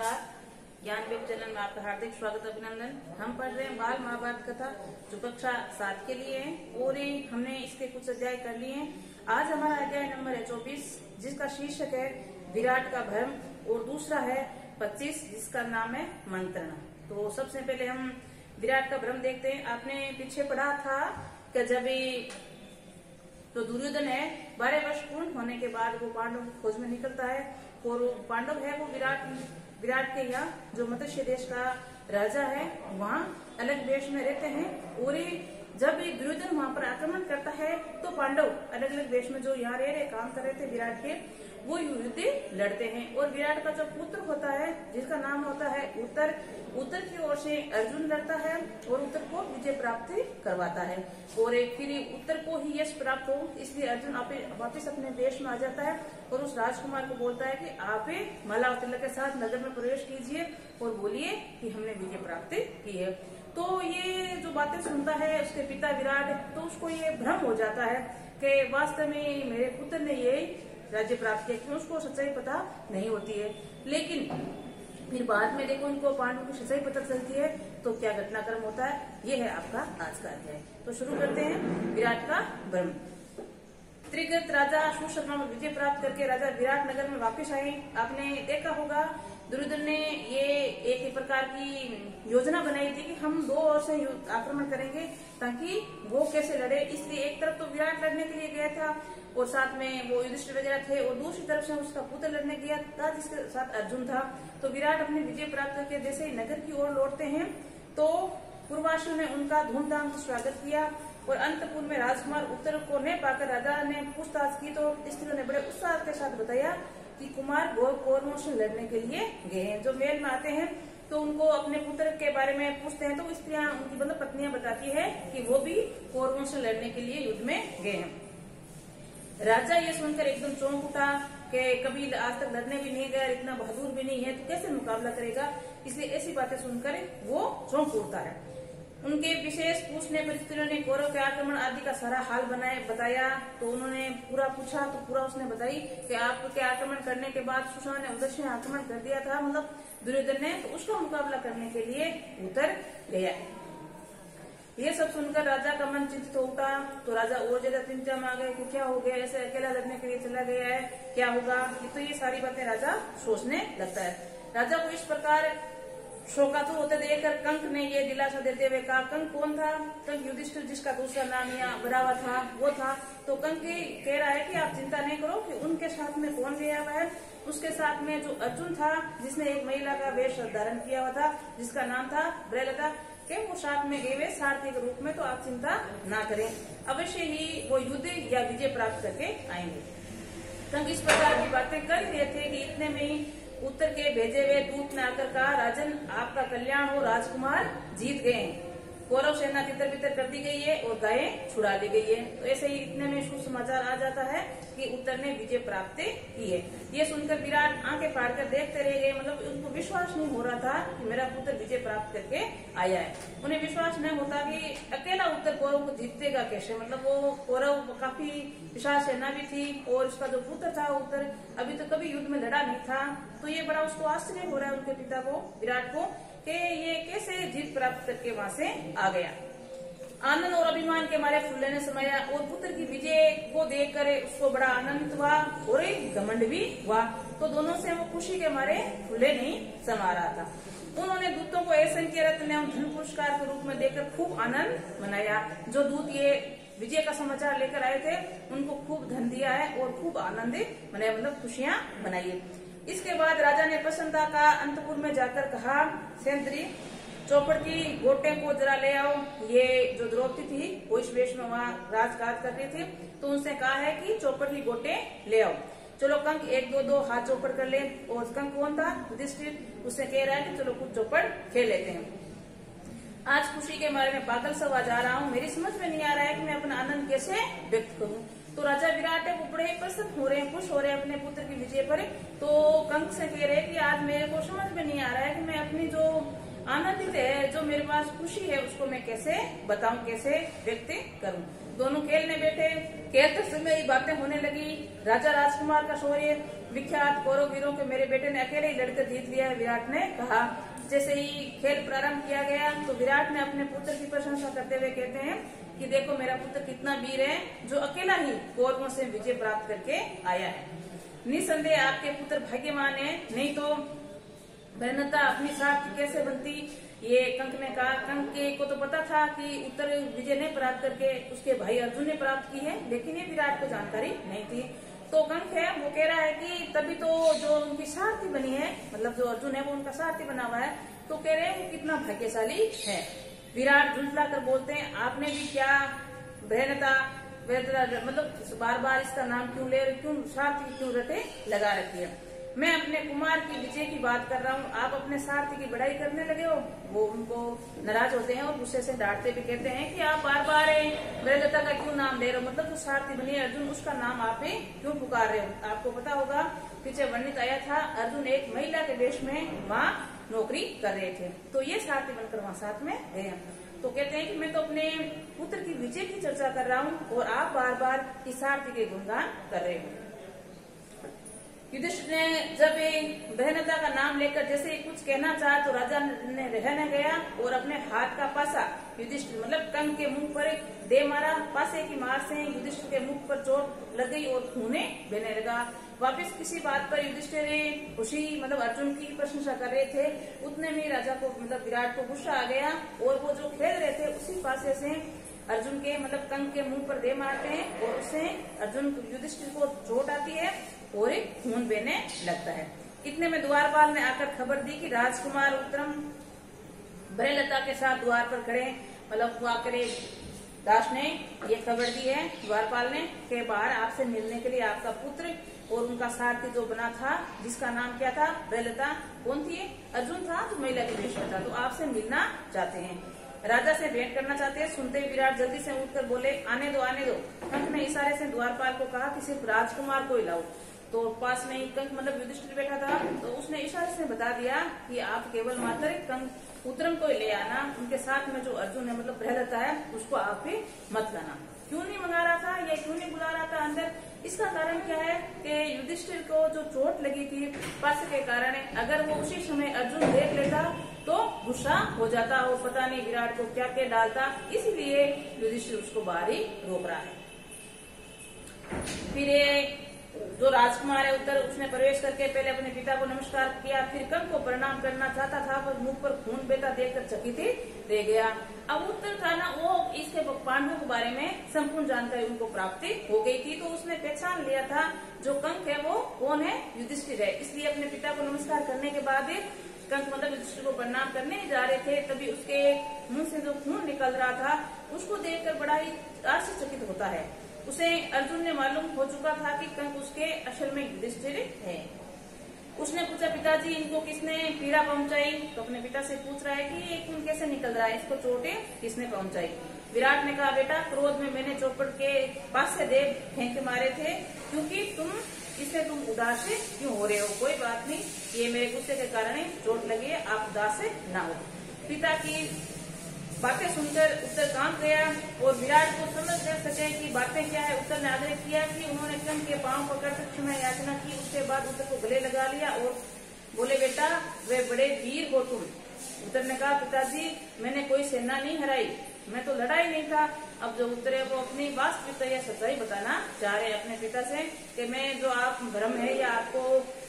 नमस्कार। ज्ञान web channel में आपका हार्दिक स्वागत अभिनंदन। हम पढ़ रहे हैं बाल महाभारत कथा जो कक्षा 7 के लिए है और हमने इसके कुछ अध्याय कर लिए हैं। आज हमारा अध्याय नंबर है 24 जिसका शीर्षक है विराट का भ्रम और दूसरा है 25 जिसका नाम है मंत्रणा। तो सबसे पहले हम विराट का भ्रम देखते हैं। आपने पीछे पढ़ा था कि जब तो दुर्योधन है 12 वर्ष पूर्ण होने के बाद वो पांडव की खोज में निकलता है और वो पांडव है वो विराट के यहाँ जो मत्स्य देश का राजा है वहाँ अलग देश में रहते हैं और जब दुर्योधन वहाँ पर आक्रमण करता है तो पांडव अलग अलग देश में जो यहाँ रह रहे काम कर रहे थे विराट के वो युद्ध लड़ते हैं और विराट का जो पुत्र होता है जिसका नाम होता है उत्तर की ओर से अर्जुन लड़ता है और उत्तर को विजय प्राप्त करवाता है और फिर उत्तर को ही यश प्राप्त हो इसलिए अर्जुन वापिस अपने देश में आ जाता है और उस राजकुमार को बोलता है कि आप माला और तिलक के साथ नगर में प्रवेश कीजिए और बोलिए कि हमने विजय प्राप्त की है। तो ये जो बातें सुनता है उसके पिता विराट तो उसको ये भ्रम हो जाता है कि वास्तव में मेरे पुत्र ने ये राज्य प्राप्त किया क्योंकि उसको सच्चाई पता नहीं होती है। लेकिन फिर बाद में देखो इनको पांडवों की सच्चाई पता चलती है तो क्या घटनाक्रम होता है ये है आपका आज का अध्याय। तो शुरू करते हैं विराट का भ्रम। त्रिगत राजा सुशर्मा में विजय प्राप्त करके राजा विराट नगर में वापस आए। आपने देखा होगा दुर्योधन ने ये एक प्रकार की योजना बनाई थी कि हम दो ओर से आक्रमण करेंगे ताकि वो कैसे लड़े। इसलिए एक तरफ तो विराट लड़ने के लिए गया था और साथ में वो युधिष्ठिर वगैरह थे और दूसरी तरफ से उसका पुत्र लड़ने गया था जिसके साथ अर्जुन था। तो विराट अपने विजय प्राप्त करके जैसे ही नगर की ओर लौटते हैं तो पूर्वाशियों ने उनका धूमधाम से स्वागत किया और अंतपुर में राजकुमार उत्तर को न पाकर राजा ने पूछताछ की तो स्त्रियों ने बड़े उत्साह के साथ बताया कि कुमार कौरवों से लड़ने के लिए गए हैं। जो मेल में आते हैं तो उनको अपने पुत्र के बारे में पूछते हैं तो स्त्रियां उनकी मतलब पत्नियां बताती है कि वो भी कौरवों से लड़ने के लिए युद्ध में गए हैं। राजा ये सुनकर एकदम चौंक उठा कि कभी आज तक लड़ने भी नहीं गया, इतना बहादुर भी नहीं है तो कैसे मुकाबला करेगा। इसलिए ऐसी बातें सुनकर वो चौंक उठता है। उनके विशेष पूछने पर स्त्रियों ने कौरव के आक्रमण आदि का सारा हाल बताया तो उन्होंने पूरा पूछा तो पूरा उसने बताई कि आपके आक्रमण करने के बाद सुषमा ने उधर से आक्रमण कर दिया था मतलब दुर्योधन ने, तो उसका मुकाबला करने के लिए उतर गया। ये सब सुनकर राजा का मन चिंतित हो उठा तो राजा और ज्यादा चिंता में आ गए कि क्या हो गया, ऐसे अकेला लड़ने के लिए चला गया है, क्या होगा। तो ये सारी बातें राजा सोचने लगता है। राजा को इस प्रकार शोकातुर होते देखकर कंक ने ये दिलासा देते हुए कहा। कंक कौन था? कंक युधिष्ठिर जिसका दूसरा नाम यहाँ बरावा था वो था। तो कंक कह रहा है कि आप चिंता नहीं करो कि उनके साथ में कौन गया हुआ है। उसके साथ में जो अर्जुन था जिसने एक महिला का वेश धारण किया हुआ था जिसका नाम था ब्रैलता के वो साथ में गए हुए सारथी के रूप में। तो आप चिंता ना करें, अवश्य ही वो युद्ध या विजय प्राप्त करके आएंगे। कंक इस प्रकार की बातें कर रहे थे कि इतने में ही उत्तर के भेजे हुए दूत ने आकर कहा राजन आपका कल्याण हो, राजकुमार जीत गए। कौरव सेना तितर बितर कर दी गई है और गायें छुड़ा दी गई है। तो ऐसे ही इतने में सुसमाचार आ जाता है कि उत्तर ने विजय प्राप्त की है। ये सुनकर विराट आंखें फाड़ कर देखते रह गए, मतलब उनको विश्वास नहीं हो रहा था कि मेरा पुत्र विजय प्राप्त करके आया है। उन्हें विश्वास नहीं होता कि अकेला उत्तर कौरव को जीतेगा कैसे, मतलब वो कौरव काफी विशाल सेना भी थी और उसका जो पुत्र था उत्तर अभी तो कभी युद्ध में लड़ा नहीं था। तो ये बड़ा उसको आश्चर्य हो रहा है उनके पिता को विराट को कि ये कैसे जीत प्राप्त करके वहां से आ गया। आनंद और अभिमान के मारे फुल्ले ने समाया और पुत्र की विजय को देखकर उसको बड़ा आनंद हुआ और घमंड भी हुआ। तो दोनों से वो खुशी के मारे फुल्ले नहीं समा रहा था। उन्होंने दूतों को असंख्य रत्न एवं धन पुरस्कार के रूप में देकर खूब आनंद मनाया। जो दूत ये विजय का समाचार लेकर आए थे उनको खूब धन दिया है और खूब आनंद मनाया, मतलब खुशियां मनाई। इसके बाद राजा ने प्रसन्नता का अंतपुर में जाकर कहा सेंद्री चौपड़ की गोटे को जरा ले आओ। ये जो द्रौपदी थी वो इस वेश में वहाँ राजकाज कर रही थी तो उनसे कहा है कि चौपड़ की गोटे ले आओ। चलो कंक एक दो हाथ चौपड़ कर ले। और कंक कौन था? युधिष्ठिर। उससे कह रहा है कि चलो कुछ चौपड़ खेल लेते हैं। आज खुशी के मारे में पागल सा जा रहा हूँ, मेरी समझ में नहीं आ रहा है कि मैं अपना आनंद कैसे व्यक्त करूँ। तो राजा विराट है वो बड़े प्रसन्न हो रहे हैं, खुश हो रहे हैं अपने पुत्र की विजय पर। तो कंक से कह रहे हैं कि आज मेरे को समझ में नहीं आ रहा है कि मैं अपनी जो आनंदित है जो मेरे पास खुशी है उसको मैं कैसे बताऊं, कैसे व्यक्त करूं। दोनों खेलने बैठे। खेलते समय ही बातें होने लगी। राजा राजकुमार का शौर्य विख्यात, कौरव वीरों के मेरे बेटे ने अकेले ही लड़कर जीत लिया है, विराट ने कहा। जैसे ही खेल प्रारंभ किया गया तो विराट ने अपने पुत्र की प्रशंसा करते हुए कहते हैं कि देखो मेरा पुत्र कितना वीर है, जो अकेला ही कौरवों से विजय प्राप्त करके आया है। निसंदेह आपके पुत्र भाग्यवान है, नहीं तो बहनता अपनी साथ कैसे बनती। ये कंक ने कहा। कंक को तो पता था कि उत्तर विजय ने प्राप्त करके उसके भाई अर्जुन ने प्राप्त की है, लेकिन ये विराट को जानकारी नहीं थी। तो कंक है वो कह रहा है कि तभी तो जो उनकी सारथी बनी है, मतलब जो अर्जुन है वो उनका सारथी बना हुआ है, तो कह रहे हैं वो कितना भाग्यशाली है। विराट झुंझला कर बोलते हैं आपने भी क्या बहनता मतलब बार बार इसका नाम क्यों ले, क्यों सारथी क्यों रटे लगा रखी है। मैं अपने कुमार की विजय की बात कर रहा हूँ, आप अपने सारथी की बड़ाई करने लगे हो। वो उनको नाराज होते हैं और गुस्से से डांटते भी, कहते हैं कि आप बार बार बृहदत्ता का क्यों नाम ले रहे हो, मतलब जो सारथी बनी है अर्जुन उसका नाम आप क्यों पुकार रहे हो। आपको पता होगा पीछे वर्णित आया था अर्जुन एक महिला के वेश में वहाँ नौकरी कर रहे थे, तो ये सारथी बनकर वहाँ साथ में गए। तो कहते हैं कि मैं तो अपने पुत्र की विजय की चर्चा कर रहा हूँ और आप बार बार इस सारथी के गुणगान कर रहे हो। युधिष्ठिर ने जब बहनता का नाम लेकर जैसे ही कुछ कहना चाहा तो राजा ने रहने गया और अपने हाथ का पासा युधिष्ठिर मतलब कंक के मुंह पर दे मारा। पासे की मार से युधिष्ठिर के मुख पर चोट लग गई और खूने बहने लगा। वापिस किसी बात पर युधिष्ठिर खुशी मतलब अर्जुन की प्रशंसा कर रहे थे, उतने में राजा को मतलब विराट को गुस्सा आ गया और वो जो खेल रहे थे उसी पासे से अर्जुन के मतलब कंक के मुंह पर दे मारते हैं और उससे अर्जुन युधिष्ठिर को चोट आती है और एक खून बहने लगता है। इतने में द्वारपाल ने आकर खबर दी कि राजकुमार उत्तरम बृहलता के साथ द्वार पर खड़े, मतलब वो आकर दास ने ये खबर दी है द्वारपाल ने के बाहर आपसे मिलने के लिए आपका पुत्र और उनका सारथी जो बना था जिसका नाम क्या था बृहलता, कौन थी अर्जुन था जो महिला के वेश में था, तो आपसे मिलना चाहते हैं, राजा से भेंट करना चाहते हैं। सुनते ही विराट जल्दी से उठकर बोले आने दो आने दो। कंक ने इशारे से द्वारपाल को कहा कि सिर्फ राजकुमार को ही लाओ। तो पास में ही कंक मतलब युधिष्ठिर बैठा था, तो उसने इशारे से बता दिया कि आप केवल मात्र कंक उत्तरम को ही ले आना, उनके साथ में जो अर्जुन है मतलब बृहलता है उसको आप ही मत लाना। क्यों नहीं मंगा रहा था या क्यों नहीं बुला रहा था अंदर, इसका कारण क्या है कि युधिष्ठिर को जो चोट लगी थी पास के कारण, अगर वो उसी समय अर्जुन देख लेता तो गुस्सा हो जाता और पता नहीं विराट को क्या क्या डालता, इसलिए युधिष्ठिर उसको बाहर ही रोक रहा है। फिर जो राजकुमार है उत्तर उसने प्रवेश करके पहले अपने पिता को नमस्कार किया, फिर कंक को प्रणाम करना चाहता था पर मुख पर खून बहता देखकर चकित रह गया। अब उत्तर था ना वो इसके पांडवों के बारे में संपूर्ण जानकारी उनको प्राप्ति हो गई थी, तो उसने पहचान लिया था जो कंक है वो कौन है, युधिष्ठिर है। इसलिए अपने पिता को नमस्कार करने के बाद कंक मतलब युधिष्ठिर को प्रणाम करने जा रहे थे, तभी उसके मुंह से जो खून निकल रहा था उसको देखकर बड़ा ही आश्चर्यचकित होता है। उसे अर्जुन ने मालूम हो चुका था कि कंक उसके असल में युधिष्ठिर है। उसने पूछा पिताजी इनको किसने पीड़ा पहुंचाई, तो अपने पिता से पूछ रहा है कि ये खून कैसे निकल रहा है, इसको चोटें किसने पहुंचाई। विराट ने कहा बेटा क्रोध में मैंने चौपट के पास से दे फेंक मारे थे, क्योंकि इससे तुम उदास क्यों हो रहे हो, कोई बात नहीं, ये मेरे गुस्से के कारण चोट लगी है, आप उदास न हो। पिता की बातें सुनकर उत्तर कांप गया और विराट को समझ कर सके कि बातें क्या है। उत्तर ने आग्रह किया कि उन्होंने कंक के पांव पकड़कर क्षमा याचना की। उसके बाद उत्तर को गले लगा लिया और बोले बेटा वे बड़े वीर हो तुम। उत्तर ने कहा पिताजी मैंने कोई सेना नहीं हराई, मैं तो लड़ाई नहीं था। अब जो उत्तर है वो अपनी वास्तविकता या सच्चाई बताना चाह रहे अपने पिता से कि मैं जो आप भ्रम है या आपको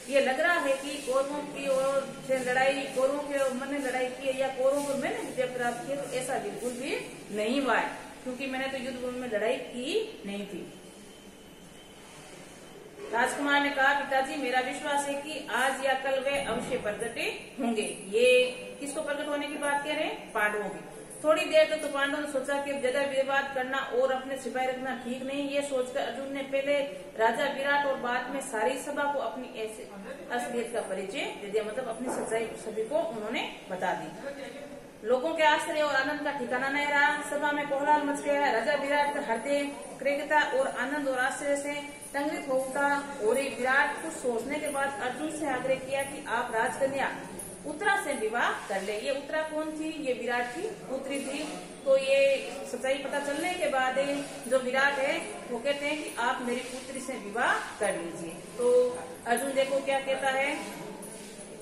ये लग रहा है कि कौरवों की ओर से लड़ाई, कौरवों के मैंने लड़ाई की है या कौरवों को मैंने विजय प्राप्त की, तो ऐसा बिल्कुल भी नहीं हुआ है, क्योंकि मैंने तो युद्ध भूमि में लड़ाई की नहीं थी। राजकुमार ने कहा पिताजी मेरा विश्वास है कि आज या कल वे अवश्य प्रकट होंगे। ये किसको प्रकट होने की बात कह रहे हैं, पांडवों की। थोड़ी देर तो पांडवों ने सोचा कि ज्यादा विवाद करना और अपने सिपाही रखना ठीक नहीं, ये सोचकर अर्जुन ने पहले राजा विराट और बाद में सारी सभा को अपनी असलियत का परिचय दे दिया, मतलब अपनी सच्चाई सभी को उन्होंने बता दी। लोगों के आश्चर्य और आनंद का ठिकाना नहीं रहा, सभा में कोहराल मच गया। राजा विराट का हृदय कृतज्ञता और आनंद और आश्चर्य से तंगित हो उठा और विराट कुछ सोचने के बाद अर्जुन से आग्रह किया कि आप राजकन्या उत्तरा से विवाह कर ले। ये उत्तरा कौन थी? ये विराट की पुत्री थी। तो ये सच्चाई पता चलने के बाद जो विराट है वो कहते हैं कि आप मेरी पुत्री से विवाह कर लीजिए। तो अर्जुन देखो क्या कहता है।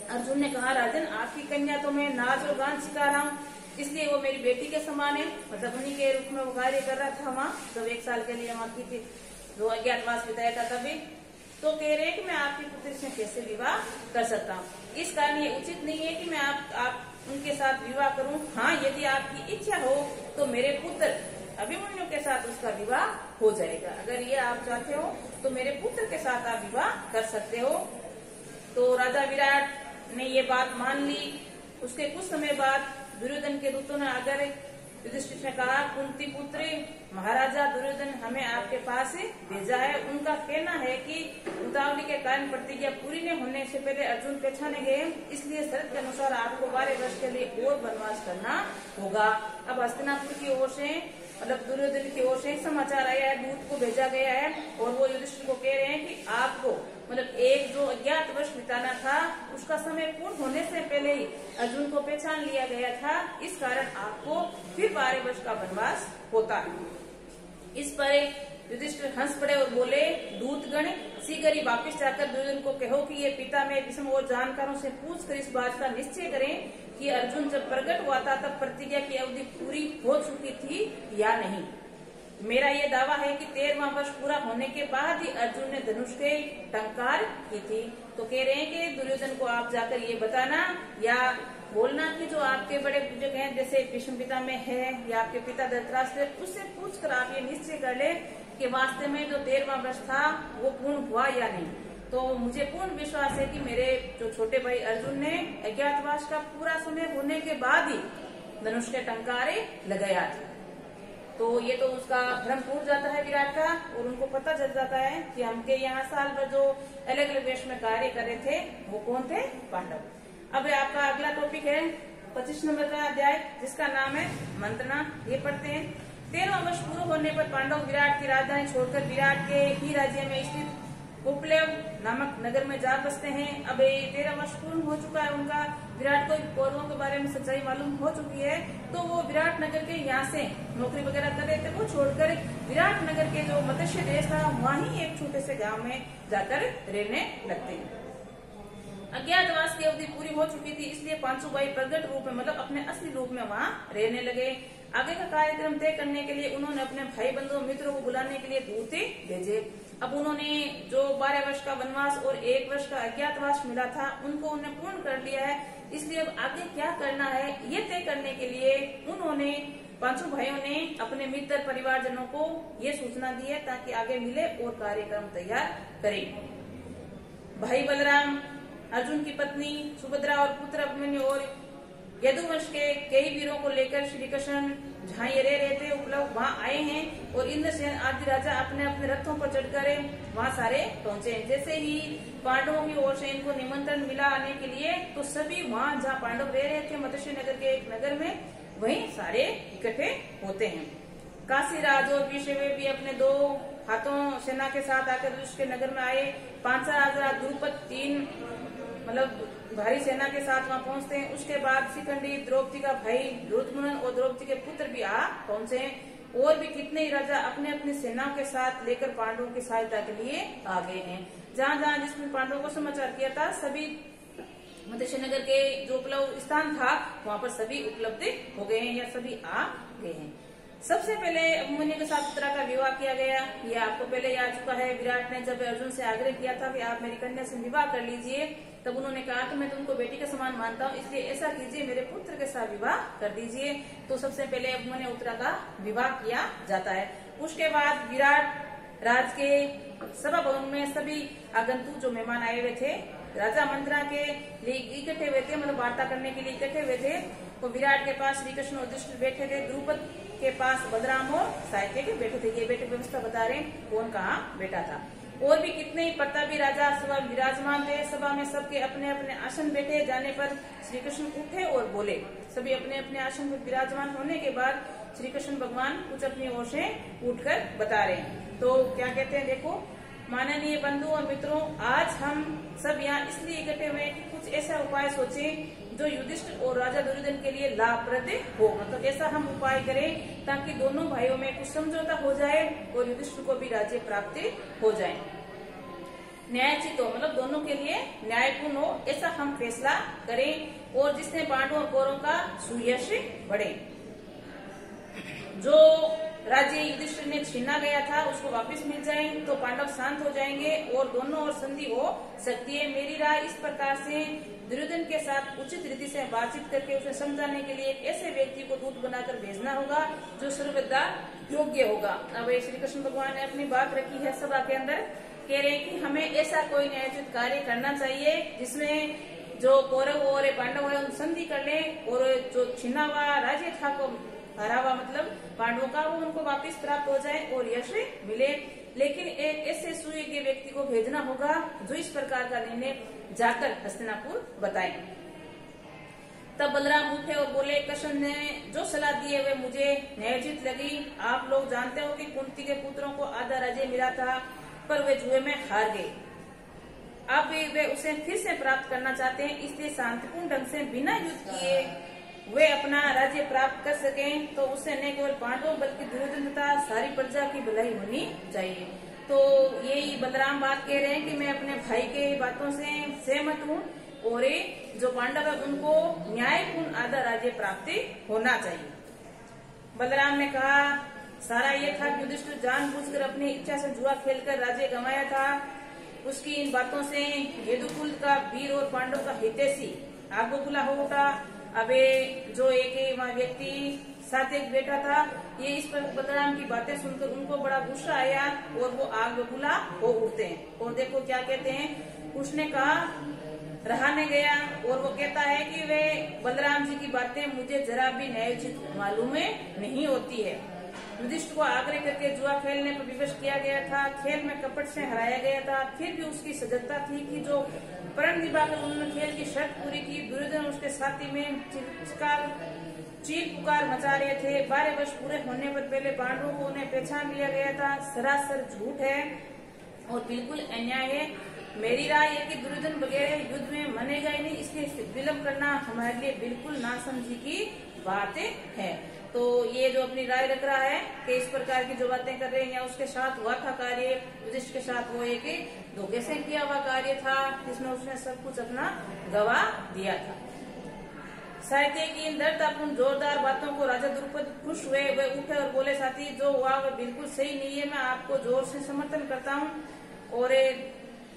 अर्जुन ने कहा, राजन आपकी कन्या तो मैं नाच और गान सिखा रहा हूँ, इसलिए वो मेरी बेटी के समान है। मतलब उन्हीं के रूप में वो कार्य कर रहा था वहाँ, जब 1 साल के लिए वहाँ की थी, जो अज्ञातवास बिताया था तभी। तो कह रहे हैं कि मैं आपकी पुत्री से कैसे विवाह कर सकता हूँ। इस कारण ये उचित नहीं है कि मैं आप उनके साथ विवाह करूं। हाँ, यदि आपकी इच्छा हो तो मेरे पुत्र अभिमन्यु के साथ उसका विवाह हो जाएगा। अगर ये आप चाहते हो तो मेरे पुत्र के साथ आप विवाह कर सकते हो। तो राजा विराट ने ये बात मान ली। उसके कुछ समय बाद दुर्योधन के दूतों ने आकर युधिष्ठिर ने कहा, कुंती पुत्री महाराजा दुर्योधन हमें आपके पास भेजा है। उनका कहना है कि उतावली के कारण प्रतिज्ञा पूरी न होने से पहले अर्जुन पहचाने गए, इसलिए शर्त के अनुसार आपको 12 वर्ष के लिए और वनवास करना होगा। अब हस्तिनापुर की ओर से, मतलब दुर्योधन की ओर से समाचार आया है, दूत को भेजा गया है और वो युधिष्ठिर को कह रहे हैं कि आपको मतलब एक जो अज्ञात वर्ष बिताना था उसका समय पूर्ण होने से पहले ही अर्जुन को पहचान लिया गया था। इस कारण आपको फिर 12 वर्ष का वनवास होता है। इस पर युधिष्ठिर हंस पड़े और बोले, दूतगण शीघ्र ही वापिस जाकर दुर्योधन को कहो कि ये पिता में विषम और जानकारों से पूछकर इस बात का निश्चय करें कि अर्जुन जब प्रकट हुआ था तब प्रतिज्ञा की अवधि पूरी हो चुकी थी या नहीं। मेरा ये दावा है कि 13वां वर्ष पूरा होने के बाद ही अर्जुन ने धनुष के टंकार की थी। तो कह रहे हैं कि दुर्योधन को आप जाकर ये बताना या बोलना कि जो आपके बड़े बुजुर्ग हैं जैसे भीष्म पिता में है या आपके पिता धृतराष्ट्र, उससे पूछकर आप ये निश्चय कर ले कि वास्तव में जो 13वां वर्ष था वो पूर्ण हुआ या नहीं। तो मुझे पूर्ण विश्वास है कि मेरे जो छोटे भाई अर्जुन ने अज्ञातवास का पूरा समय होने के बाद ही धनुष के टंकारे लगाया था। तो ये तो उसका भ्रम टूट जाता है विराट का और उनको पता चल जाता है कि हमके यहाँ साल भर जो अलग अलग वेश में कार्य कर रहे थे वो कौन थे? पांडव। अब आपका अगला टॉपिक है 25 नंबर का अध्याय, जिसका नाम है मंत्रणा। ये पढ़ते हैं। 13वां वर्ष पूरा होने पर पांडव विराट की राजधानी छोड़कर विराट के ही राज्य में स्थित उपलेव नामक नगर में जा बसते हैं। अब 13 वर्ष पूर्ण हो चुका है उनका। विराट को कौरवों के बारे में सच्चाई मालूम हो चुकी है, तो वो विराट नगर के यहाँ से नौकरी वगैरह कर रहे थे, वो छोड़कर विराट नगर के जो मत्स्य देश था वहाँ ही एक छोटे से गांव में जाकर रहने लगते हैं। अज्ञातवास की अवधि पूरी हो चुकी थी, इसलिए पांचों भाई प्रगट रूप में मतलब अपने असली रूप में वहाँ रहने लगे। आगे का कार्यक्रम तय करने के लिए उन्होंने अपने भाई बंधु मित्रों को बुलाने के लिए दूत भेजे। अब उन्होंने जो 12 वर्ष का वनवास और 1 वर्ष का अज्ञातवास मिला था उनको उन्हें पूर्ण कर लिया है। इसलिए अब आगे क्या करना है ये तय करने के लिए उन्होंने पांचों भाइयों ने अपने मित्र परिवारजनों को ये सूचना दी है ताकि आगे मिले और कार्यक्रम तैयार करें। भाई बलराम, अर्जुन की पत्नी सुभद्रा और पुत्र अभिमन्यु और यदुवंश के कई वीरों को लेकर श्री कृष्ण जहाँ ये रह रहे थे उपलब्ध वहाँ आए हैं और इंद्रसेन आदि राजा अपने अपने रथों पर चढ़कर वहाँ सारे पहुंचे। जैसे ही पांडवों की ओर से इनको निमंत्रण मिला आने के लिए, तो सभी वहाँ जहाँ पांडव रह रहे थे मत्स्य नगर के एक नगर में, वहीं सारे इकट्ठे होते हैं। काशीराज और विषय भी अपने 2 हाथों सेना के साथ आकर उसके नगर में आए। 5 राजा द्रुपद 3 मतलब भारी सेना के साथ वहाँ पहुँचते हैं। उसके बाद शिखंडी द्रौपदी का भाई द्रुपद और द्रौपदी के पुत्र भी आ पहुँचे। और भी कितने ही राजा अपने अपने सेना के साथ लेकर पांडवों की सहायता के लिए आ गए हैं। जहाँ जहाँ जिसमें पांडवों को समाचार किया था सभी मत्स्य नगर के जो उपलब्ध स्थान था वहाँ पर सभी उपलब्ध हो गए हैं या सभी आ गए हैं। सबसे पहले अभिमन्यु के साथ उत्तरा का विवाह किया गया। ये आपको पहले याद चुका है। विराट ने जब अर्जुन से आग्रह किया था कि आप मेरी कन्या से विवाह कर लीजिए, तब उन्होंने कहा कि मैं तुमको बेटी के समान मानता हूँ, इसलिए ऐसा कीजिए मेरे पुत्र के साथ विवाह कर दीजिए। तो सबसे पहले अभिमन्यु उत्तरा का विवाह किया जाता है। उसके बाद विराट राज के सभा भवन में सभी आगंतुक जो मेहमान आए हुए थे राजा मंत्रणा के लिए इकट्ठे हुए थे, मतलब वार्ता करने के लिए इकट्ठे हुए थे। तो विराट के पास श्री कृष्ण और युधिष्ठिर बैठे थे, द्रुपद के पास बलराम और सात्यकी बैठे थे। ये बैठक व्यवस्था बता रहे कौन कहाँ बैठा था। और भी कितने ही प्रतापी राजा सभा विराजमान थे। सभा में सबके अपने अपने आसन बैठे जाने पर श्री कृष्ण उठे और बोले। सभी अपने अपने आसन पर विराजमान होने के बाद श्री कृष्ण भगवान कुछ अपनी ओर से उठकर बता रहे हैं। तो क्या कहते हैं देखो, माननीय बंधु और मित्रों, आज हम सब यहाँ इसलिए इकट्ठे हुए कि कुछ ऐसा उपाय सोचें जो युधिष्ठिर और राजा दुर्योधन के लिए लाभप्रद हो। मतलब ऐसा हम उपाय करें ताकि दोनों भाइयों में कुछ समझौता हो जाए और युधिष्ठिर को भी राज्य प्राप्ति हो जाए। न्यायोचित हो, मतलब दोनों के लिए न्यायपूर्ण हो, ऐसा हम फैसला करें और जिससे पांडवों और कौरवों का सुयश बढ़े। जो राज्य युधिष्ठिर ने छीना गया था उसको वापस मिल जाए तो पांडव शांत हो जाएंगे और दोनों ओर संधि हो सकती है। मेरी राय इस प्रकार से दुर्योधन के साथ उचित रीति से बातचीत करके उसे समझाने के लिए एक ऐसे व्यक्ति को दूत बनाकर भेजना होगा जो सर्वदा योग्य होगा। अब श्री कृष्ण भगवान ने अपनी बात रखी है सभा के अंदर, कह रहे हैं कि हमें ऐसा कोई न्यायोचित कार्य करना चाहिए जिसमें जो कौरव और पांडव है उन संधि कर ले और जो छिना हुआ राज्य था को हरा हुआ मतलब पांडवों का वो उनको वापस प्राप्त हो जाए और यश मिले। लेकिन एक ऐसे सुयोग्य व्यक्ति को भेजना होगा जो इस प्रकार का निर्णय जाकर हस्तिनापुर बताए। तब बलराम उठे और बोले, कृष्ण ने जो सलाह दी है वे मुझे न्यायोचित लगी। आप लोग जानते हो कि कुंती के पुत्रों को आधा राज्य मिला था पर वे जुए में हार गए। अब वे उसे फिर से प्राप्त करना चाहते हैं, इसलिए शांतिपूर्ण ढंग से बिना युद्ध किए वे अपना राज्य प्राप्त कर सकें तो उससे न केवल पांडवों बल्कि दुर्योधन तथा सारी प्रजा की भलाई होनी चाहिए। तो यही बलराम बात कह रहे हैं कि मैं अपने भाई के बातों से सहमत हूँ और जो पांडव है उनको न्यायपूर्ण आधा राज्य प्राप्ति होना चाहिए। बलराम ने कहा, सारा ये था कि युधिष्ठिर जानबूझकर अपनी इच्छा से जुआ खेलकर राज्य गंवाया था। उसकी इन बातों से यदुकुल का वीर और पांडव का हितैषी आग बबूला हो उठा। अब जो एक व्यक्ति साथ एक बेटा था, ये इस पर बलराम की बातें सुनकर उनको बड़ा गुस्सा आया और वो आग बबूला हो उठते हैं। और देखो क्या कहते हैं, उसने कहा रहा नहीं गया और वो कहता है कि वे बलराम जी की बातें मुझे जरा भी न्यायोचित मालूम नहीं होती है। युधिष्ठिर को आग्रह करके जुआ खेलने पर विवश किया गया था, खेल में कपट से हराया गया था, फिर भी उसकी सजगता थी कि जो प्रण दिवाकर उन्होंने खेल की शर्त पूरी की। दुर्योधन उसके साथी में चीख पुकार मचा रहे थे। 12 वर्ष पूरे होने पर पहले पांडवों को उन्हें पहचान लिया गया था। सरासर झूठ है और बिल्कुल अन्याय है। मेरी राय है कि दुर्योधन वगैरह युद्ध में मनेगा ही नहीं, इसलिए विलंब करना हमारे लिए बिल्कुल नासमझी की बात है। तो ये जो अपनी राय रख रहा है कि इस प्रकार की जो बातें कर रहे हैं या उसके साथ हुआ था कार्य युधिष्ठिर के साथ, वो एक धोखे से किया हुआ कार्य था जिसमें उसने सब कुछ अपना गवा दिया था। साहित्य की इन दृढ़तापूर्ण जोरदार बातों को राजा द्रुपद खुश हुए। वे उठे और बोले, साथी जो हुआ वह बिल्कुल सही नहीं है, मैं आपको जोर से समर्थन करता हूँ। और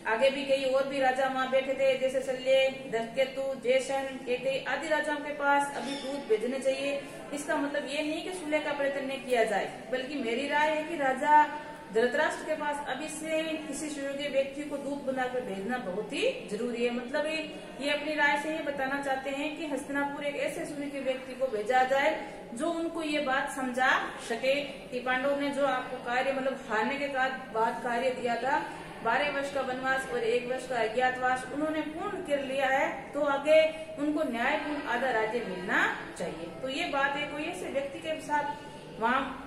आगे भी कई और भी राजा वहाँ बैठे थे, जैसे शल्य, धृतकेतु, जयसेन, केकई आदि राजाओं के पास अभी दूत भेजने चाहिए। इसका मतलब ये नहीं कि सुलह का प्रयत्न नहीं किया जाए, बल्कि मेरी राय है कि राजा धृतराष्ट्र के पास अभी से किसी सुयोग्य व्यक्ति को दूत बनाकर भेजना बहुत ही जरूरी है। मतलब ये अपनी राय से ये बताना चाहते हैं कि हस्तिनापुर एक ऐसे सुयोग्य व्यक्ति को भेजा जाए जो उनको ये बात समझा सके कि पांडवों ने जो आपको कार्य मतलब हारने के बाद कार्य दिया था, 12 वर्ष का वनवास और 1 वर्ष का अज्ञातवास उन्होंने पूर्ण कर लिया है, तो आगे उनको न्यायपूर्ण आधा राज्य मिलना चाहिए। तो ये बात है कोई ऐसे व्यक्ति के साथ वहाँ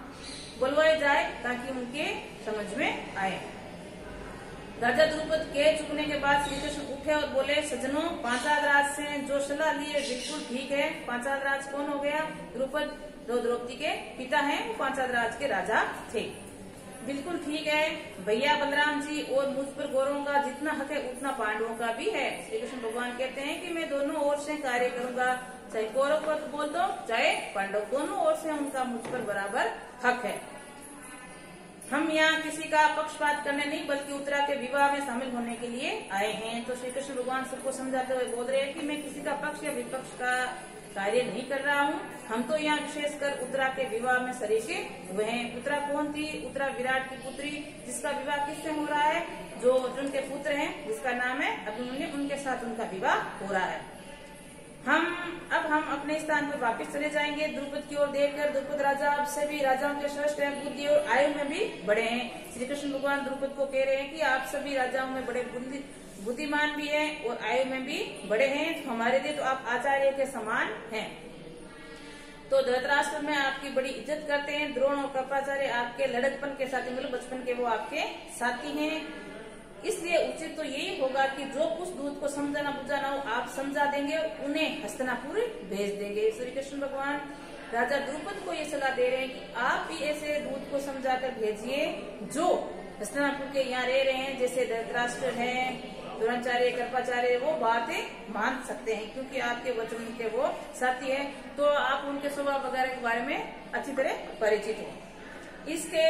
बुलवाए जाए ताकि उनके समझ में आए। राजा द्रुपद के चुकने के बाद श्री कृष्ण उठे और बोले, सज्जनों, पांचाल से जो सलाह ली है बिल्कुल ठीक है। पांचाल कौन हो गया? द्रुपद, जो द्रौपदी के पिता हैं, वो पांचाल के राजा थे। बिल्कुल ठीक है भैया बलराम जी, और मुझ पर गौरवों का जितना हक है उतना पांडवों का भी है। श्री कृष्ण भगवान कहते हैं कि मैं दोनों ओर से कार्य करूंगा, चाहे कौरव पर बोल दो चाहे पांडव, दोनों ओर से उनका मुझ पर बराबर हक है। हम यहाँ किसी का पक्षपात करने नहीं बल्कि उत्तरा के विवाह में शामिल होने के लिए आए हैं। तो श्री कृष्ण भगवान सबको समझाते हुए बोल रहे हैं कि मैं किसी का पक्ष या विपक्ष का कार्य नहीं कर रहा हूँ। हम तो यहाँ विशेषकर उत्तरा के विवाह में शरीक हुए हैं। उत्तरा कौन थी? उत्तरा विराट की पुत्री, जिसका विवाह किससे हो रहा है? जो अर्जुन के पुत्र हैं, जिसका नाम है अभिमन्यु, उनके साथ उनका विवाह हो रहा है। अब हम अपने स्थान पर वापस चले जाएंगे। द्रुपद की ओर देखकर, द्रुपद राजा अब सभी राजाओं के श्रेष्ठ हैं, बुद्धि और आयु में भी बड़े हैं। श्री कृष्ण भगवान द्रुपद को कह रहे हैं कि आप सभी राजाओं में बड़े बुद्धिमान भी हैं और आयु में भी बड़े हैं, तो हमारे लिए तो आप आचार्य के समान हैं। तो धृतराष्ट्र में आपकी बड़ी इज्जत करते हैं। द्रोण और कृपाचार्य आपके लड़कपन के साथी, मतलब बचपन के, वो आपके साथी हैं। इसलिए उचित तो यही होगा कि जो कुछ दूत को समझाना बुझाना हो आप समझा देंगे, उन्हें हस्तिनापुर भेज देंगे। श्री कृष्ण भगवान राजा द्रुपद को ये सलाह दे रहे हैं कि आप भी ऐसे दूत को समझाकर भेजिए जो हस्तिनापुर के यहाँ रह रहे हैं, जैसे धृतराष्ट्र है, द्रोणाचार्य, कृपाचार्य, वो बातें मान सकते हैं क्योंकि आपके वचन के वो साथी है, तो आप उनके स्वभाव वगैरह के बारे में अच्छी तरह परिचित हो। इसके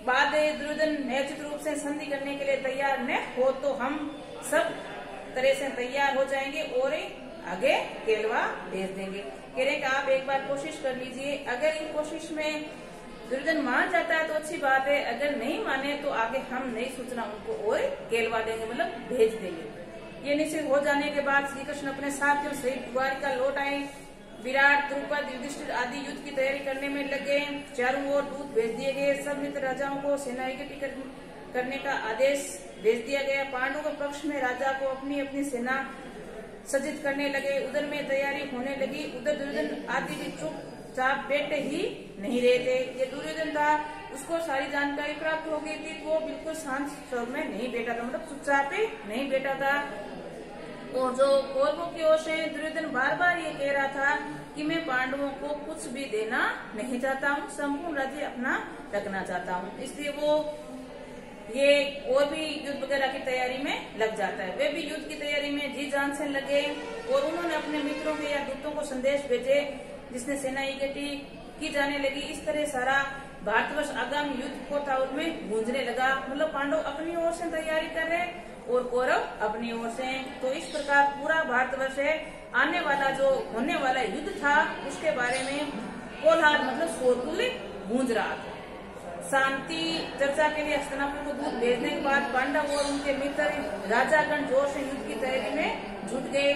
बाद दुर्योधन निश्चित रूप से संधि करने के लिए तैयार न हो तो हम सब तरह से तैयार हो जाएंगे और आगे केलवा भेज देंगे। कह रहे कि आप एक बार कोशिश कर लीजिए, अगर इन कोशिश में दुर्योधन मान जाता है तो अच्छी बात है, अगर नहीं माने तो आगे हम नई सूचना उनको और केलवा देंगे, मतलब भेज देंगे। ये निश्चित हो जाने के बाद श्री कृष्ण अपने साथियों सहित द्वारिका लौट आए। विराट, द्रुपद, युधिष्ठिर आदि युद्ध की तैयारी करने में लगे। चारों ओर दूत भेज दिए गए। सब मित्र राजाओं को सेना इकट्ठी करने का आदेश भेज दिया गया। पांडवों के पक्ष में राजा को अपनी अपनी सेना सज्जित करने लगे। उधर में तैयारी होने लगी। उधर दुर्योधन आदि भी चुपचाप बैठे ही नहीं रहे थे। ये दुर्योधन था, उसको सारी जानकारी प्राप्त हो गई थी, वो बिल्कुल शांत स्वर में नहीं बैठा था, मतलब चुपचाप ही नहीं बैठा था। और जो कौरवों की ओर से दुर्योधन बार बार ये कह रहा था कि मैं पांडवों को कुछ भी देना नहीं चाहता हूँ, संपूर्ण राज्य अपना रखना चाहता हूँ। इसलिए वो ये और भी युद्ध वगैरह की तैयारी में लग जाता है। वे भी युद्ध की तैयारी में जी जान से लगे और उन्होंने अपने मित्रों के या दूतों को संदेश भेजे जिसने सेना इकट्ठी की जाने लगी। इस तरह सारा भारतवर्ष आगामी युद्ध को था उनमें गूंजने लगा, मतलब पांडव अपनी ओर से तैयारी कर रहे और कौरव अपनी ओर से। तो इस प्रकार पूरा भारतवर्ष है आने वाला जो होने वाला युद्ध था उसके बारे में कोलाहल मतलब शोरगुल गूंज रहा था। शांति चर्चा के लिए हस्तिनापुर को दूत भेजने के बाद पांडव और उनके मित्र राजागण जोर से युद्ध की तैयारी में जुट गए।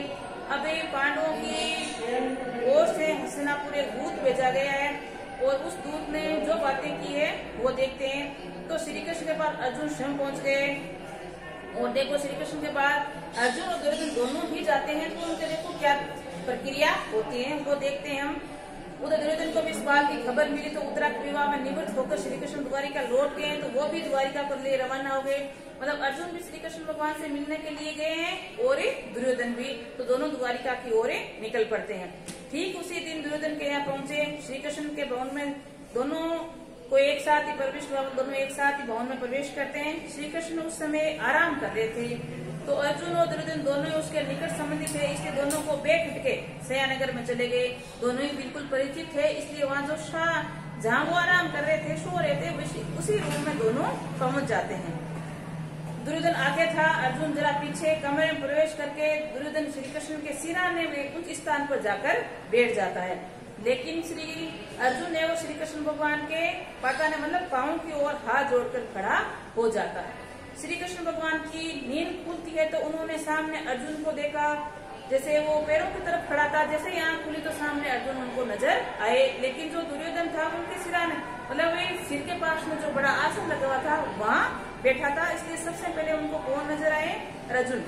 अब पांडवों की ओर से हस्तिनापुर एक दूत भेजा गया है और उस दूत ने जो बातें की है वो देखते हैं। तो श्री कृष्ण के पास अर्जुन स्वयं पहुंच गए और देखो श्री कृष्ण के बाद अर्जुन और दुर्योधन दोनों ही जाते हैं, तो उनके देखो क्या प्रक्रिया होती है वो देखते हैं हम। उधर दुर्योधन को भी इस बात की खबर मिली तो उत्तरा विवाह में निवृत्त होकर श्री कृष्ण द्वारिका लौट गए, तो वो भी द्वारिका पर लिए रवाना हो गए। मतलब अर्जुन भी श्री कृष्ण भगवान से मिलने के लिए गए हैं और दुर्योधन भी, तो दोनों द्वारिका की ओर निकल पड़ते हैं। ठीक उसी दिन दुर्योधन के यहाँ पहुंचे। श्री कृष्ण के भवन में दोनों को एक साथ ही दोनों एक साथ ही भवन में प्रवेश करते हैं। श्री कृष्ण उस समय आराम कर रहे थे, तो अर्जुन और दुर्योधन दोनों उसके निकट संबंधी थे, इसलिए दोनों को बेख के सयानगर में चले गए। दोनों ही बिल्कुल परिचित थे, इसलिए वहाँ जो जहाँ वो आराम कर रहे थे, सो रहे थे, उसी रूम में दोनों पहुंच जाते हैं। दुर्योधन आगे था, अर्जुन जरा पीछे। कमरे में प्रवेश करके दुर्योधन श्री कृष्ण के सिराने में कुछ स्थान पर जाकर बैठ जाता है, लेकिन श्री अर्जुन है वो श्री कृष्ण भगवान के पाताने मतलब पांव की ओर हाथ जोड़कर खड़ा हो जाता है। श्री कृष्ण भगवान की नींद खुलती है तो उन्होंने सामने अर्जुन को देखा, जैसे वो पैरों की तरफ खड़ा था, जैसे ही आंख खुली तो सामने अर्जुन उनको नजर आए। लेकिन जो दुर्योधन था उनके सिराने मतलब वे सिर के पास में जो बड़ा आसन लगा हुआ था वहाँ बैठा था, इसलिए सबसे पहले उनको कौन नजर आए? अर्जुन।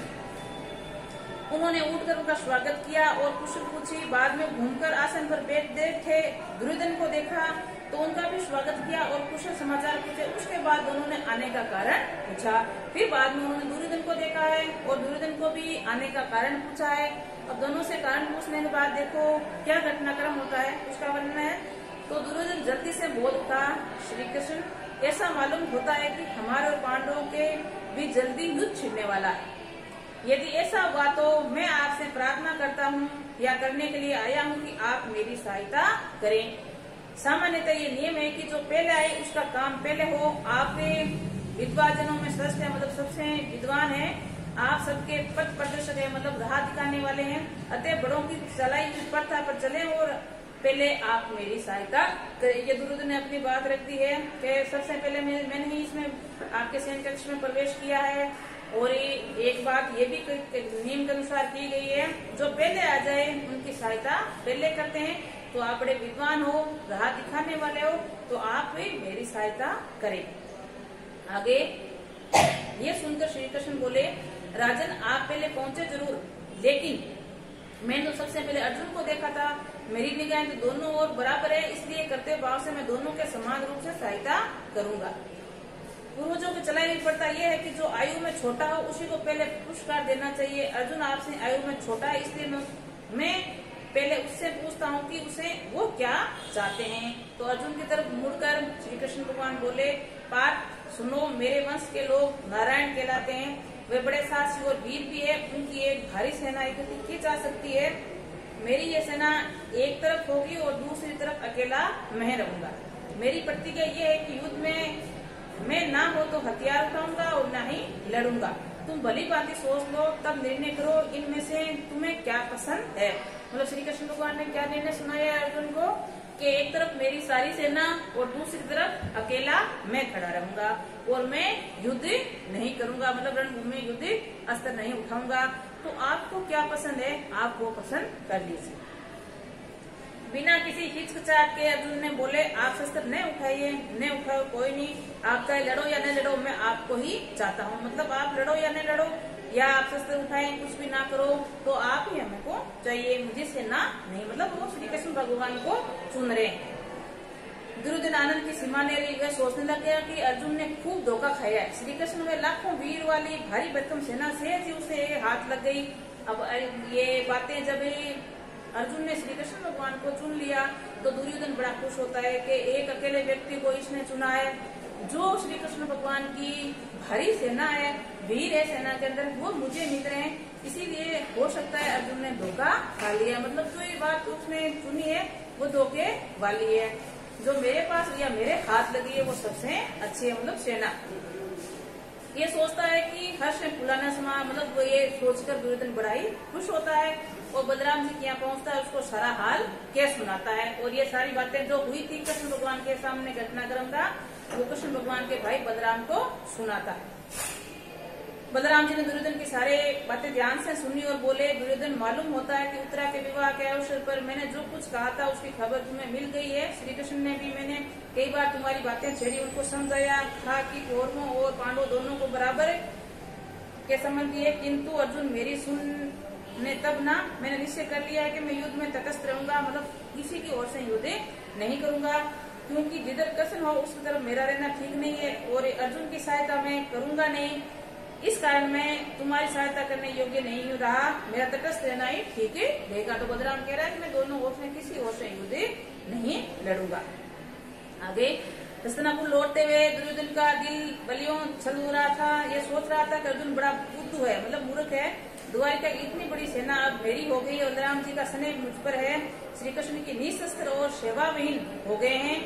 उन्होंने उठकर उनका स्वागत किया और कुशल पूछी। बाद में घूमकर आसन पर बैठे दुर्योधन को देखा तो उनका भी स्वागत किया और कुशल समाचार पूछे। उसके बाद दोनों ने आने का कारण पूछा। फिर बाद में उन्होंने दुर्योधन को देखा है और दुर्योधन को भी आने का कारण पूछा है। अब दोनों से कारण पूछने के बाद देखो क्या घटनाक्रम होता है उसका वर्णन है। तो दुर्योधन जल्दी से बोल उठा, श्री कृष्ण, ऐसा मालूम होता है कि हमारे और पांडवों के भी जल्दी युद्ध छिड़ने वाला है। यदि ऐसा हुआ तो मैं आपसे प्रार्थना करता हूँ या करने के लिए आया हूँ कि आप मेरी सहायता करें। सामान्यतः ये नियम है कि जो पहले आए उसका काम पहले हो। आप विद्वानजनों में श्रेष्ठ है, मतलब सबसे विद्वान है, आप सबके पथ प्रदर्शक है, मतलब राह दिखाने वाले हैं। अतः बड़ों की चलाई हुई प्रथा पर चले और पहले आप मेरी सहायता करें। ये दुर्योधन ने अपनी बात रख दी है कि सबसे पहले मैंने ही इसमें आपके सैन्य कक्ष में प्रवेश किया है। और एक बात ये भी नियम के अनुसार की गई है, जो पहले आ जाए उनकी सहायता पहले करते हैं। तो आप बड़े विद्वान हो, राह दिखाने वाले हो, तो आप भी मेरी सहायता करें। आगे ये सुनकर श्री कृष्ण बोले, राजन आप पहले पहुंचे जरूर, लेकिन मैंने तो सबसे पहले अर्जुन को देखा था। मेरी निगाहें तो दोनों ओर बराबर है, इसलिए करते भाव से मैं दोनों के समान रूप से सहायता करूंगा। पूर्वजों की चलाई हुई प्रथा यह है कि जो आयु में छोटा हो उसी को पहले पुरस्कार देना चाहिए। अर्जुन आपसे आयु में छोटा है, इसलिए मैं पहले उससे पूछता हूँ कि उसे वो क्या चाहते हैं। तो अर्जुन की तरफ मुड़कर श्री कृष्ण भगवान बोले, पार्थ सुनो, मेरे वंश के लोग नारायण कहलाते हैं, वे बड़े साहसी और वीर भी है, उनकी एक भारी सेना इकट्ठी की जा सकती है। मेरी ये सेना एक तरफ होगी और दूसरी तरफ अकेला मैं रहूंगा। मेरी प्रतिज्ञा ये है कि युद्ध में मैं ना हो तो हथियार उठाऊंगा और ना ही लड़ूंगा। तुम भली भांति सोच लो, तब निर्णय करो इनमें से तुम्हें क्या पसंद है। मतलब श्री कृष्ण भगवान ने क्या निर्णय सुनाया अर्जुन को कि एक तरफ मेरी सारी सेना और दूसरी तरफ अकेला मैं खड़ा रहूंगा और मैं युद्ध नहीं करूंगा, मतलब रणभूमि में युद्ध अस्त्र नहीं उठाऊंगा। तो आपको क्या पसंद है, आप वो पसंद कर लीजिए। बिना किसी हिचकिचाहट के अर्जुन ने बोले, आप शस्त्र न उठाइए, न उठाओ कोई नहीं, आप चाहे लड़ो या न लड़ो, मैं आपको ही चाहता हूँ। मतलब आप लड़ो या न लड़ो या आप शस्त्र उठाएं, कुछ भी ना करो, तो आप ही हमें को चाहिए, मुझे सेना नहीं। मतलब वो श्री कृष्ण भगवान को चुन रहे हैं। दुर्योधन आनंद की सीमा ने वह सोचने लग गया कि अर्जुन ने खूब धोखा खाया है। श्री कृष्ण में लाखों वीर वाली भारी भरकम सेना से उसे हाथ लग गई। अब ये बातें जब अर्जुन ने श्री कृष्ण भगवान को चुन लिया तो दुर्योधन बड़ा खुश होता है कि एक अकेले व्यक्ति को इसने चुना है, जो श्री कृष्ण भगवान की भारी सेना है, वीर है सेना के अंदर, वो मुझे मिल रहे हैं। इसीलिए हो सकता है अर्जुन ने धोखा खा लिया। मतलब जो ये बात उसने चुनी है वो धोखे वाली है, जो मेरे पास या मेरे हाथ लगी है वो सबसे अच्छी है, मतलब सेना। ये सोचता है कि हर्ष में फुलाना समा, मतलब वो ये सोचकर दुर्योधन बड़ा ही खुश होता है और बलराम जी के यहाँ पहुंचता है, उसको सारा हाल क्या सुनाता है। और ये सारी बातें जो हुई थी कृष्ण भगवान के सामने घटनाक्रम का, वो कृष्ण भगवान के भाई बलराम को सुनाता है। बलराम जी ने दुर्योधन की सारे बातें ध्यान से सुनी और बोले, दुर्योधन मालूम होता है कि उत्तरा के विवाह के अवसर पर मैंने जो कुछ कहा था उसकी खबर तुम्हें मिल गई है। श्री कृष्ण ने भी मैंने कई बार तुम्हारी बातें छेड़ी, उनको समझाया था कि कौरवों और पांडवों दोनों को बराबर के संबंध है, किंतु अर्जुन मेरी सुनने तब ना मैंने निश्चय कर लिया है कि मैं युद्ध में तटस्थ रहूंगा, मतलब किसी की ओर से युद्ध नहीं करूंगा, क्योंकि जिधर कसन हो उसकी तरफ मेरा रहना ठीक नहीं है और अर्जुन की सहायता मैं करूंगा नहीं। इस कारण मैं तुम्हारी सहायता करने योग्य नहीं रहा, मेरा तटस्थ रहना ही ठीक है रहेगा। तो बलराम कह रहा है कि मैं दोनों ओर से किसी ओर से युद्ध नहीं लड़ूंगा। आगे हस्तिनापुर लौटते हुए दुर्योधन का दिल बलियों छल हो रहा था। ये सोच रहा था कि अर्जुन बड़ा बुद्धू है, मतलब मूर्ख है। द्वारिका की इतनी बड़ी सेना अब मेरी हो गई और बलराम जी का स्नेह मुझ पर है, श्री कृष्ण की निशस्त्र और सेवाविहीन हो गए हैं।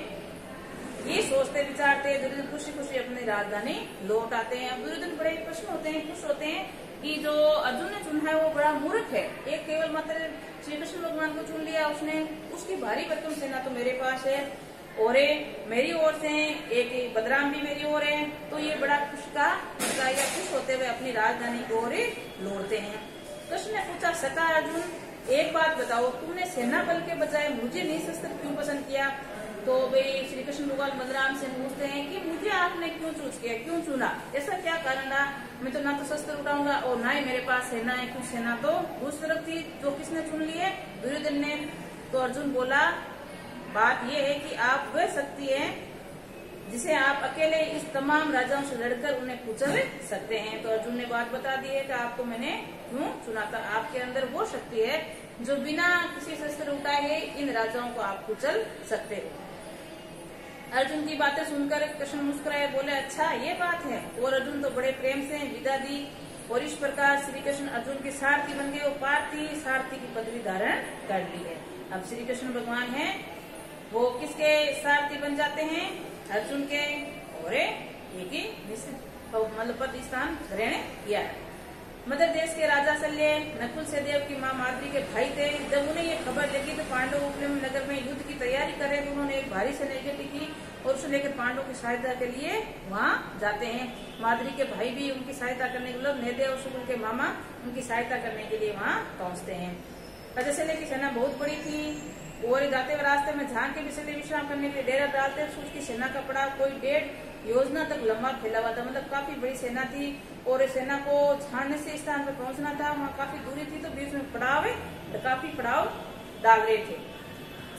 ये सोचते विचारते दुर्योधन खुशी खुशी अपनी राजधानी लौट आते हैं। अब दुर्योधन बड़े प्रश्न होते हैं, खुश होते हैं कि जो अर्जुन ने चुना है वो बड़ा मूर्ख है, एक केवल मात्र श्री कृष्ण भगवान को चुन लिया उसने, उसकी भारी भरकम सेना तो मेरे पास है और मेरी ओर से एक बलराम भी मेरी ओर है। तो ये बड़ा खुश होते हुए अपनी राजधानी की ओर लौटते हैं। कृष्ण ने पूछा, सका अर्जुन एक बात बताओ, तुमने सेना बल के बजाय मुझे निशस्त्र क्यों पसंद किया? तो भाई श्री कृष्ण भगवान बलराम से पूछते हैं कि मुझे आपने क्यों चूज किया, क्यों चुना, ऐसा क्या कारण रहा? मैं तो ना तो शस्त्र उठाऊंगा और ना ही मेरे पास सेना है, कुछ सेना तो उस तरफ थी जो किसने चुन ली है, दुर्योधन ने। तो अर्जुन बोला, बात यह है कि आप वह शक्ति है जिसे आप अकेले इस तमाम राजाओं से लड़कर उन्हें कुचल सकते हैं। तो अर्जुन ने बात बता दी है कि आपको मैंने क्यों चुना था, आपके अंदर वो शक्ति है जो बिना किसी शस्त्र उठाए इन राजाओं को आप कुचल सकते हो। अर्जुन की बातें सुनकर कृष्ण मुस्कुराए, बोले, अच्छा ये बात है। और अर्जुन तो बड़े प्रेम से विदा दी और इस प्रकार श्री कृष्ण अर्जुन के सारथी बन गए और पार्थी सारथी की पदवी धारण कर ली है। अब श्री कृष्ण भगवान है वो किसके सारथी बन जाते हैं? अर्जुन के, और एक ही मतलब पद स्थान ग्रहण किया है। मध्य देश के राजा शल्य नकुल सहदेव की मां माद्री के भाई थे। जब उन्हें ये खबर लगी तो पांडव उपनेम नगर में युद्ध की तैयारी कर रहे थे। उन्होंने एक भारी सेना इकट्ठी की और उसे लेकर पांडवों की सहायता के लिए वहां जाते हैं। माद्री के भाई भी उनकी सहायता करने के लिए, नहदेव और शुक्ल के मामा उनकी सहायता करने के लिए वहां पहुंचते हैं। राजा शल्य की सेना बहुत बड़ी थी और जाते हुए रास्ते में झांक के विषय विश्राम करने के लिए डेरा डालते, उसकी सेना का पड़ा कोई 1.5 योजना तक लंबा फैला हुआ था, मतलब काफी बड़ी सेना थी और इस सेना को छाड़ने से स्थान पर पहुंचना था, वहाँ काफी दूरी थी, तो बीच में काफी पड़ाव डाल रहे थे।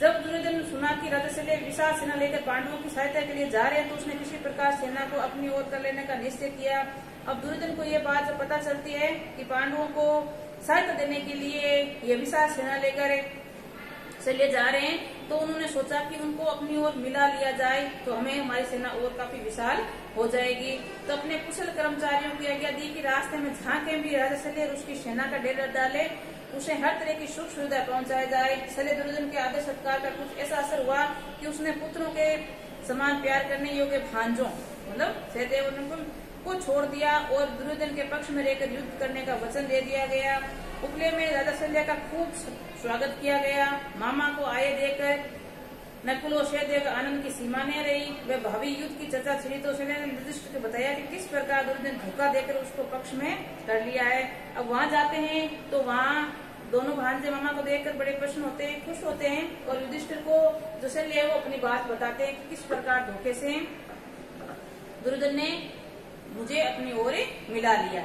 जब दुर्योधन ने सुना कि राजा शल्य विशाल सेना लेकर पांडवों की सहायता के लिए जा रहे हैं तो उसने किसी प्रकार सेना को अपनी ओर कर लेने का निश्चय किया। अब दुर्योधन को यह बात जब पता चलती है कि पांडवों को सहायता देने के लिए ये विशाल सेना लेकर शल्य जा रहे हैं तो उन्होंने सोचा कि उनको अपनी ओर मिला लिया जाए तो हमें हमारी सेना और काफी विशाल हो जाएगी। तो अपने कुशल कर्मचारियों की आज्ञा दी कि रास्ते में जहाँ कहीं भी राजा शल्य उसकी सेना का डेरा डाले उसे हर तरह की सुख सुविधा पहुंचाया जाए। शल्य दुर्योधन के आदर सत्कार का कुछ ऐसा असर हुआ कि उसने पुत्रों के समान प्यार करने योग्य भांजों मतलब सहदेव को छोड़ दिया और दुर्योधन के पक्ष में रहकर युद्ध करने का वचन दे दिया गया। उपले में राजा शल्य का खूब स्वागत किया गया। मामा को आए देकर नकुल और सहदेव का आनंद की सीमा नहीं रही। वे भावी युद्ध की चर्चा छिड़ी तो शल्य ने युधिष्ठिर को बताया कि किस प्रकार दुर्योधन धोखा देकर उसको पक्ष में कर लिया है। अब वहाँ जाते हैं तो वहाँ दोनों भांजे मामा को देखकर बड़े प्रसन्न होते हैं, खुश होते हैं और युधिष्ठिर को जो शल्य है वो अपनी बात बताते हैं कि किस प्रकार धोखे से दुर्योधन ने मुझे अपनी ओर मिला लिया।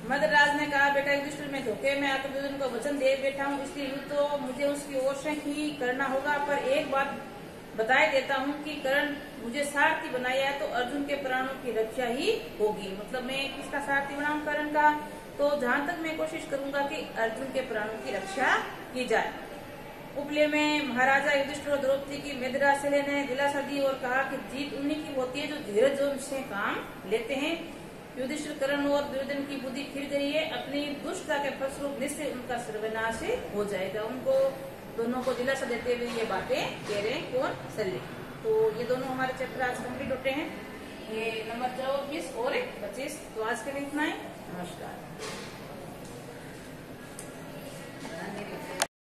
मद्रराज ने कहा, बेटा युधिष्ठिर मैं धोखे में आकर दुर्योधन को वचन दे बैठा हूँ, इसलिए युद्ध तो मुझे उसकी ओर से ही करना होगा। पर एक बात बताए देता हूँ कि कर्ण मुझे सारथी बनाया है तो अर्जुन के प्राणों की रक्षा ही होगी। मतलब मैं किसका सारथी बनाऊं? कर्ण का। तो जहाँ तक मैं कोशिश करूंगा कि अर्जुन के प्राणों की रक्षा की जाए। उपले में महाराजा युधिष्ठिर और द्रौपदी की मद्रराज शल्य ने दिलासा दी और कहा कि जीत उन्हीं की होती है जो धीरज और से काम लेते हैं। युधिष्ठिर, कर्ण और दुर्योधन की बुद्धि फिर गई है। अपनी दुष्टता के फलस्वरूप निश्चय उनका सर्वनाश हो जाएगा। उनको दोनों को दिलासा देते हुए ये बातें कह रहे हैं कौन? शल्य। तो ये दोनों हमारे चैप्टर आज कंप्लीट होते हैं, ये नंबर 24 और 25। तो आज के लिए इतना ही। नमस्कार।